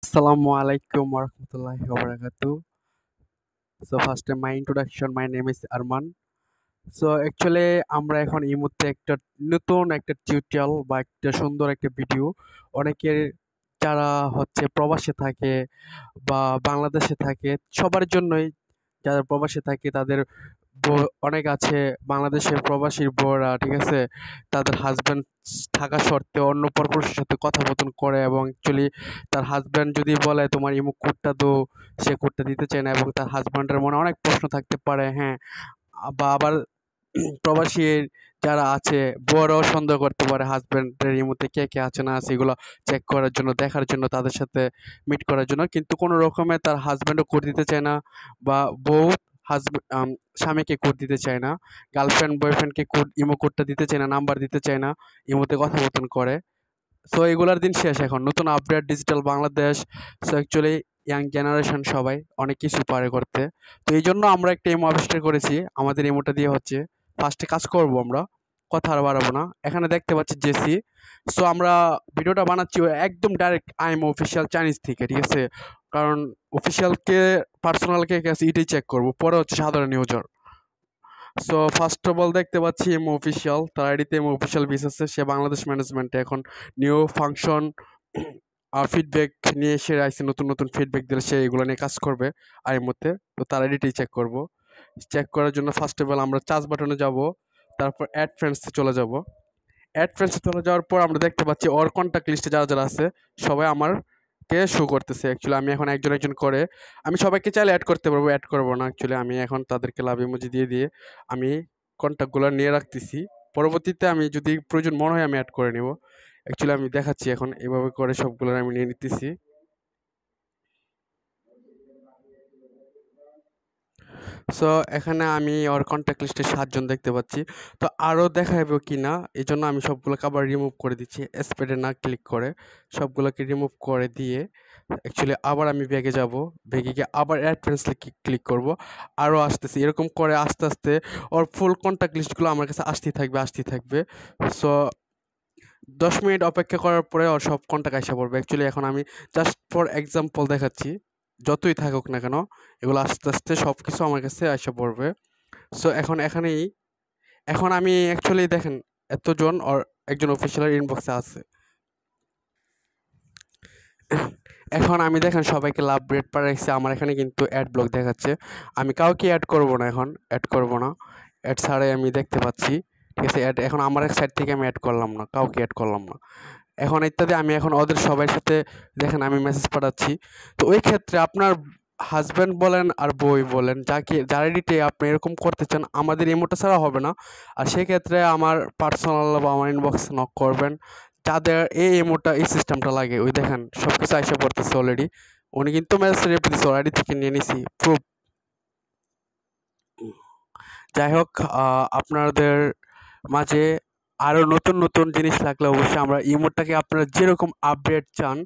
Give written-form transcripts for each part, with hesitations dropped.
Assalamualaikum warahmatullahi wabarakatuh. So first my introduction, my name is Arman. So actually আমরা এখন এই মুহূর্তে একটা নতুন একটা টিউটোরিয়াল বা একটা সুন্দর একটা ভিডিও অনেকের যারা হচ্ছে প্রবাসে থাকে বা বাংলাদেশে থাকে সবার জন্যই। যারা প্রবাসে থাকে তাদের অনেক আছে বাংলাদেশের প্রবাসীর বউরা, ঠিক আছে, তাদের হাজব্যান্ড থাকা সত্ত্বেও অন্য পরপুরুষের সাথে কথোপকথন করে এবং অ্যাকচুয়ালি তার হাজব্যান্ড যদি বলে তোমার ইমুক কোডটা দো, সে কোডটা দিতে চায় না এবং তার হাজব্যান্ডের মনে অনেক প্রশ্ন থাকতে পারে। হ্যাঁ, বা আবার প্রবাসী যারা আছে বউরাও সন্দেহ করতে পারে হাজব্যান্ডের ইমুতে কে কে আছে না আছে, এগুলো চেক করার জন্য, দেখার জন্য, তাদের সাথে মিট করার জন্য, কিন্তু কোনো রকমে তার হাজব্যান্ডও কোড দিতে চায় না বা বউ স্বামীকে কোড দিতে চায় না, গার্লফ্রেন্ড বয়ফ্রেন্ডকে কোড ইমো কোডটা দিতে চায় না, নাম্বার দিতে চায় না, ইমোতে কথোপকথন করে। সো এগুলার দিন শেষ, এখন নতুন update digital Bangladesh. So actually young generation সবাই অনেক কিছু পারে করতে। তো এই জন্য আমরা একটা ইমো আবিষ্কার করেছি, আমাদের ইমোটা দিয়ে হচ্ছে ফার্স্টে কাজ করব আমরা, কথা আর বাড়াবো না। এখানে দেখতে পাচ্ছি জেসি। সো আমরা ভিডিওটা বানাচ্ছি একদম ডাইরেক্ট আইএমও অফিসিয়াল চাইনিজ থেকে, ঠিক আছে, কারণ অফিসিয়ালকে পার্সোনালকে কাছে এটাই চেক করবো, পরে হচ্ছে সাধারণ user. So first of all দেখতে পাচ্ছি এমও অফিসিয়াল, তার আইডিতে এমও অফিসিয়াল বিস আছে, সে বাংলাদেশ ম্যানেজমেন্টে এখন নিউ ফাংশন আর ফিডব্যাক নিয়ে এসে আসছে, নতুন নতুন ফিডব্যাক দিলে সে এগুলো নিয়ে কাজ করবে আইয়ের মধ্যে। তো তার আইডিটাই চেক করব। চেক করার জন্য ফার্স্ট অফ অল আমরা চার্জ বাটনে যাব, তারপর অ্যাড ফ্রেন্ডসে চলে যাব। অ্যাড ফ্রেন্ডসে চলে যাওয়ার পর আমরা দেখতে পাচ্ছি ওর কন্ট্যাক্ট লিস্টে যারা যারা আছে সবাই আমারকে শো করতেছে। অ্যাকচুয়ালি আমি এখন একজন একজন করে আমি সবাইকে চাইলে অ্যাড করতে পারবো, অ্যাড করবো না। অ্যাকচুয়ালি আমি এখন তাদেরকে লাভ ইমোজি দিয়ে দিয়ে আমি কন্ট্যাক্টগুলো নিয়ে রাখতেছি। পরবর্তীতে আমি যদি প্রয়োজন মনে হয় আমি অ্যাড করে নেব। অ্যাকচুয়ালি আমি দেখাচ্ছি এখন এভাবে করে সবগুলো আমি নিয়ে নিতেছি। সো এখানে আমি ওর কন্ট্যাক্ট লিস্টে ৭ জন দেখতে পাচ্ছি। তো আরও দেখাবো কিনা এজন্য আমি সবগুলোকে আবার রিমুভ করে দিচ্ছি। স্প্রেডে না ক্লিক করে সবগুলোকে রিমুভ করে দিয়ে অ্যাকচুয়ালি আবার আমি ব্যাগে যাব। ব্যাগে গিয়ে আবার অ্যাড ফ্রেন্ডস ক্লিক করব। আরও আসতেছি। এরকম করে আস্তে, আস্তে ওর ফুল কন্ট্যাক্ট লিস্টগুলো আমার কাছে আসতেই থাকবে, আসতেই থাকবে। সো ১০ মিনিট অপেক্ষা করার পরে ওর সব কন্ট্যাক্ট আইসা পড়বে। অ্যাকচুয়ালি এখন আমি জাস্ট ফর এক্সাম্পল দেখাচ্ছি। যতই থাকুক না কেন এগুলো আস্তে, আস্তে সবকিছু আমার কাছে আইসা পড়বে। সো এখন এখানেই এখন আমি অ্যাকচুয়ালি দেখেন এতজন ওর একজন অফিসিয়ালের ইনবক্সে আছে। এখন আমি দেখেন সবাইকে লাভ রেট পাঠাইছি, আমার এখানে কিন্তু অ্যাড ব্লক দেখাচ্ছে। আমি কাউকে অ্যাড করব না, এখন অ্যাড করব না। অ্যাড ছাড়াই আমি দেখতে পাচ্ছি, ঠিক আছে, অ্যাড এখন আমার এক সাইড থেকে আমি অ্যাড করলাম না, কাউকে অ্যাড করলাম না। এখন ইত্যাদি আমি এখন ওদের সবার সাথে দেখেন আমি মেসেজ পাঠাচ্ছি। তো ওই ক্ষেত্রে আপনার হাজব্যান্ড বলেন আর বই বলেন, যাকে যার এডিটে আপনি এরকম করতে চান আমাদের ইমোটা ছাড়া হবে না। আর সেক্ষেত্রে আমার পার্সোনাল বা আমার ইনবক্স নক করবেন যাদের এই ইমোটা এই সিস্টেমটা লাগে। ওই দেখেন সব কিছু আইসা পড়তেছে অলরেডি। উনি কিন্তু মেসেজ রিপ্লাই দিচ্ছে, অলরেডি থেকে নিয়ে নিছি প্রুফ। যাই হোক, আপনাদের মাঝে আরও নতুন নতুন জিনিস লাগলে অবশ্যই আমরা ইমোটাকে আপনারা যেরকম আপডেট চান,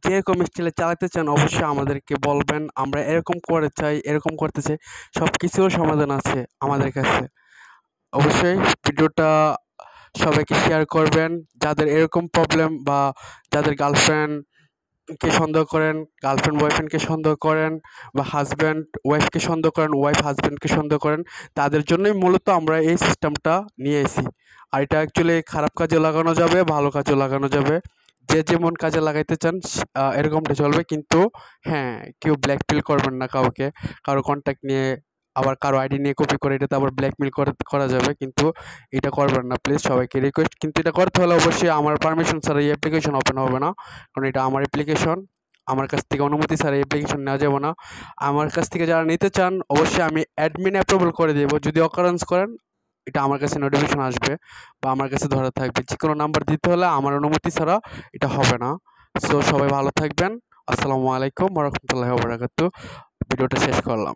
যেরকম স্টাইলে চালাতে চান অবশ্যই আমাদেরকে বলবেন। আমরা এরকম করে চাই, এরকম করতে চাই, সব কিছুর সমাধান আছে আমাদের কাছে। অবশ্যই ভিডিওটা সবাইকে শেয়ার করবেন যাদের এরকম প্রবলেম বা যাদের গার্লফ্রেন্ডকে সন্দেহ করেন, গার্লফ্রেন্ড বয়ফ্রেন্ডকে সন্দেহ করেন, বা হাজব্যান্ড ওয়াইফকে সন্দেহ করেন, ওয়াইফ হাজব্যান্ডকে সন্দেহ করেন, তাদের জন্যই মূলত আমরা এই সিস্টেমটা নিয়ে এসেছি। আর এটা অ্যাকচুয়ালি খারাপ কাজে লাগানো যাবে, ভালো কাজেও লাগানো যাবে। যে যেমন কাজে লাগাইতে চান এরকমটা চলবে, কিন্তু হ্যাঁ, কেউ ব্ল্যাকমেল করবেন না কাউকে, কারো কন্ট্যাক্ট নিয়ে আবার কারো আইডি নিয়ে কপি করে এটাতে আবার ব্ল্যাকমেল করা যাবে, কিন্তু এটা করবেন না প্লিজ, সবাইকে রিকোয়েস্ট। কিন্তু এটা করতে হলে অবশ্যই আমার পারমিশন ছাড়া এই অ্যাপ্লিকেশন ওপেন হবে না, কারণ এটা আমার অ্যাপ্লিকেশন। আমার কাছ থেকে অনুমতি ছাড়া এই অ্যাপ্লিকেশন নেওয়া যাবে না। আমার কাছ থেকে যারা নিতে চান অবশ্যই আমি অ্যাডমিন অ্যাপ্রুভাল করে দেবো। যদি অকারেন্স করেন এটা আমার কাছে নোটিফিকেশন আসবে বা আমার কাছে ধরা থাকবে। যে কোনো নাম্বার দিতে হলে আমার অনুমতি ছাড়া এটা হবে না। সো সবাই ভালো থাকবেন। আসসালামু আলাইকুম ওয়া রাহমাতুল্লাহি ওয়া বারাকাতুহু। ভিডিওটা শেষ করলাম।